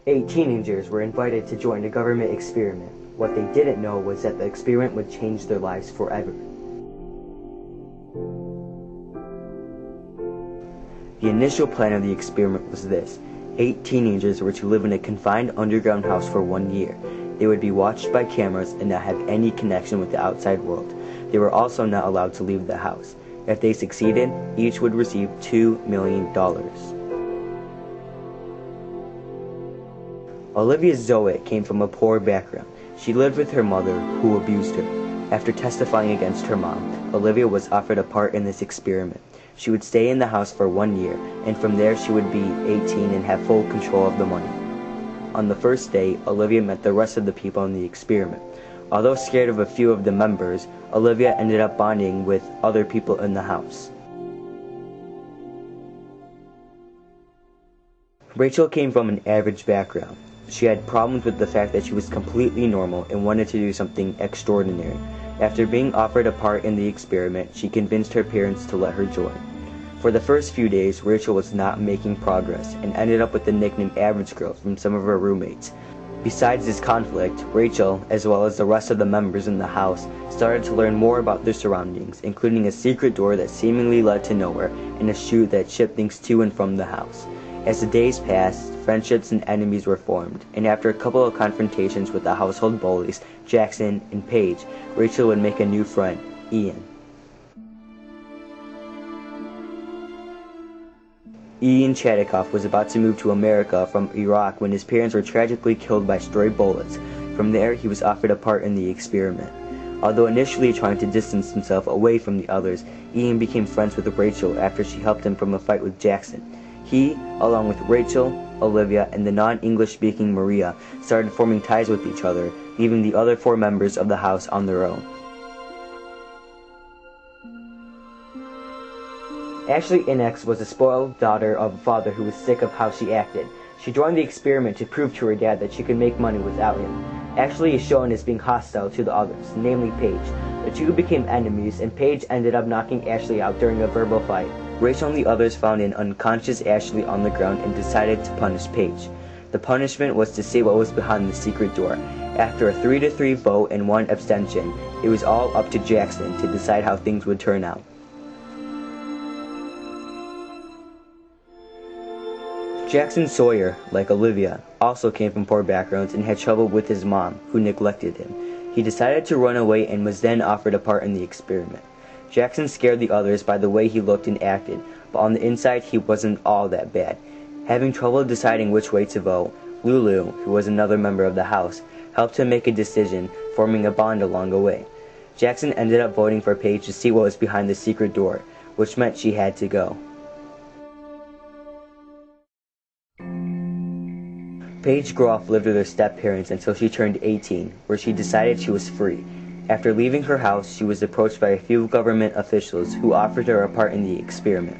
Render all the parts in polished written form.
8 teenagers were invited to join a government experiment. What they didn't know was that the experiment would change their lives forever. The initial plan of the experiment was this. 8 teenagers were to live in a confined underground house for 1 year. They would be watched by cameras and not have any connection with the outside world. They were also not allowed to leave the house. If they succeeded, each would receive $2 million. Olivia Zoet came from a poor background. She lived with her mother, who abused her. After testifying against her mom, Olivia was offered a part in this experiment. She would stay in the house for 1 year, and from there she would be 18 and have full control of the money. On the first day, Olivia met the rest of the people in the experiment. Although scared of a few of the members, Olivia ended up bonding with other people in the house. Rachel came from an average background. She had problems with the fact that she was completely normal and wanted to do something extraordinary. After being offered a part in the experiment, she convinced her parents to let her join. For the first few days, Rachel was not making progress and ended up with the nickname Average Girl from some of her roommates. Besides this conflict, Rachel, as well as the rest of the members in the house, started to learn more about their surroundings, including a secret door that seemingly led to nowhere and a chute that shipped things to and from the house. As the days passed, friendships and enemies were formed, and after a couple of confrontations with the household bullies, Jackson and Paige, Rachel would make a new friend, Ian. Ian Chadikoff was about to move to America from Iraq when his parents were tragically killed by stray bullets. From there, he was offered a part in the experiment. Although initially trying to distance himself away from the others, Ian became friends with Rachel after she helped him from a fight with Jackson. He, along with Rachel, Olivia, and the non-English speaking Maria, started forming ties with each other, leaving the other 4 members of the house on their own. Ashley Inex was a spoiled daughter of a father who was sick of how she acted. She joined the experiment to prove to her dad that she could make money without him. Ashley is shown as being hostile to the others, namely Paige. The two became enemies, and Paige ended up knocking Ashley out during a verbal fight. Rachel and the others found an unconscious Ashley on the ground and decided to punish Paige. The punishment was to see what was behind the secret door. After a 3-3 vote and 1 abstention, it was all up to Jackson to decide how things would turn out. Jackson Sawyer, like Olivia, also came from poor backgrounds and had trouble with his mom, who neglected him. He decided to run away and was then offered a part in the experiment. Jackson scared the others by the way he looked and acted, but on the inside he wasn't all that bad. Having trouble deciding which way to vote, Lulu, who was another member of the house, helped him make a decision, forming a bond along the way. Jackson ended up voting for Paige to see what was behind the secret door, which meant she had to go. Paige Groff lived with her step-parents until she turned 18, where she decided she was free. After leaving her house, she was approached by a few government officials who offered her a part in the experiment.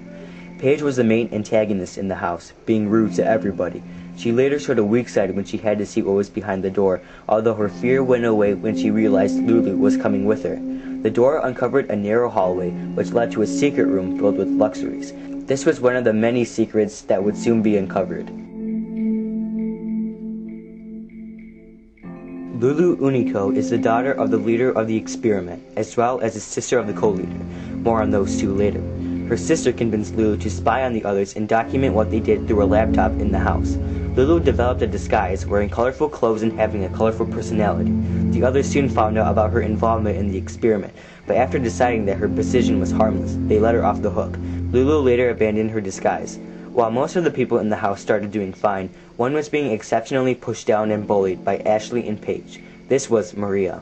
Paige was the main antagonist in the house, being rude to everybody. She later showed a weak side when she had to see what was behind the door, although her fear went away when she realized Lulu was coming with her. The door uncovered a narrow hallway, which led to a secret room filled with luxuries. This was one of the many secrets that would soon be uncovered. Lulu Unico is the daughter of the leader of the experiment, as well as the sister of the co-leader. More on those two later. Her sister convinced Lulu to spy on the others and document what they did through a laptop in the house. Lulu developed a disguise, wearing colorful clothes and having a colorful personality. The others soon found out about her involvement in the experiment, but after deciding that her precision was harmless, they let her off the hook. Lulu later abandoned her disguise. While most of the people in the house started doing fine, one was being exceptionally pushed down and bullied by Ashley and Paige. This was Maria.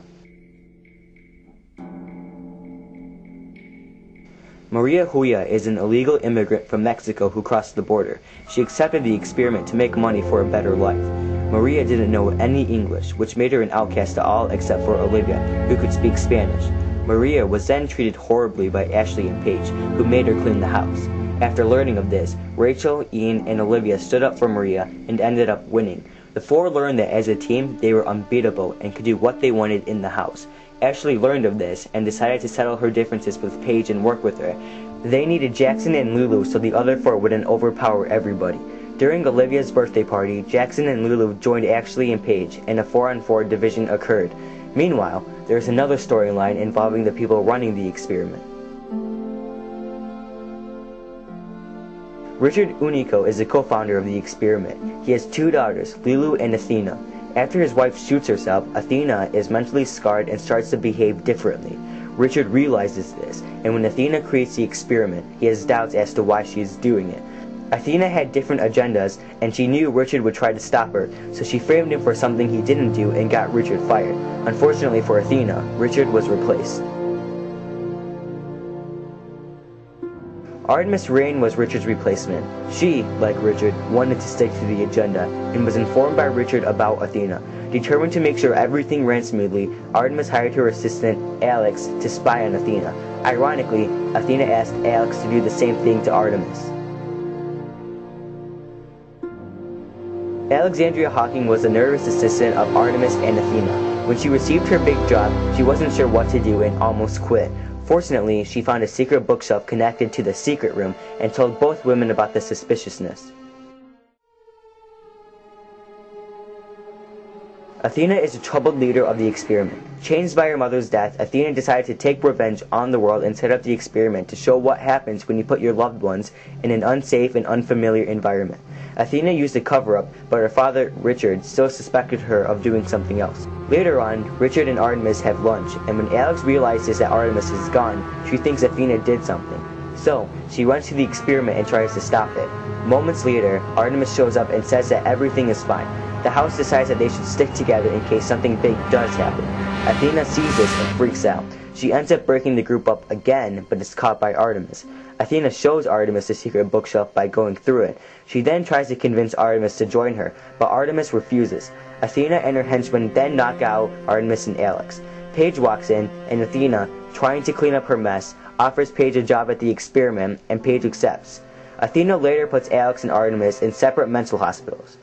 Maria Huya is an illegal immigrant from Mexico who crossed the border. She accepted the experiment to make money for a better life. Maria didn't know any English, which made her an outcast to all except for Olivia, who could speak Spanish. Maria was then treated horribly by Ashley and Paige, who made her clean the house. After learning of this, Rachel, Ian, and Olivia stood up for Maria and ended up winning. The 4 learned that as a team, they were unbeatable and could do what they wanted in the house. Ashley learned of this and decided to settle her differences with Paige and work with her. They needed Jackson and Lulu so the other 4 wouldn't overpower everybody. During Olivia's birthday party, Jackson and Lulu joined Ashley and Paige, and a 4-on-4 division occurred. Meanwhile, there is another storyline involving the people running the experiment. Richard Unico is the co-founder of the experiment. He has 2 daughters, Lulu and Athena. After his wife shoots herself, Athena is mentally scarred and starts to behave differently. Richard realizes this, and when Athena creates the experiment, he has doubts as to why she is doing it. Athena had different agendas, and she knew Richard would try to stop her, so she framed him for something he didn't do and got Richard fired. Unfortunately for Athena, Richard was replaced. Artemis Rain was Richard's replacement. She, like Richard, wanted to stick to the agenda, and was informed by Richard about Athena. Determined to make sure everything ran smoothly, Artemis hired her assistant, Alex, to spy on Athena. Ironically, Athena asked Alex to do the same thing to Artemis. Alexandria Hawking was the nervous assistant of Artemis and Athena. When she received her big job, she wasn't sure what to do and almost quit. Fortunately, she found a secret bookshelf connected to the secret room and told both women about the suspiciousness. Athena is a troubled leader of the experiment. Changed by her mother's death, Athena decided to take revenge on the world and set up the experiment to show what happens when you put your loved ones in an unsafe and unfamiliar environment. Athena used a cover-up, but her father, Richard, still suspected her of doing something else. Later on, Richard and Artemis have lunch, and when Alex realizes that Artemis is gone, she thinks Athena did something. So, she runs to the experiment and tries to stop it. Moments later, Artemis shows up and says that everything is fine. The house decides that they should stick together in case something big does happen. Athena sees this and freaks out. She ends up breaking the group up again, but is caught by Artemis. Athena shows Artemis the secret bookshelf by going through it. She then tries to convince Artemis to join her, but Artemis refuses. Athena and her henchmen then knock out Artemis and Alex. Paige walks in, and Athena, trying to clean up her mess, offers Paige a job at the experiment, and Paige accepts. Athena later puts Alex and Artemis in separate mental hospitals.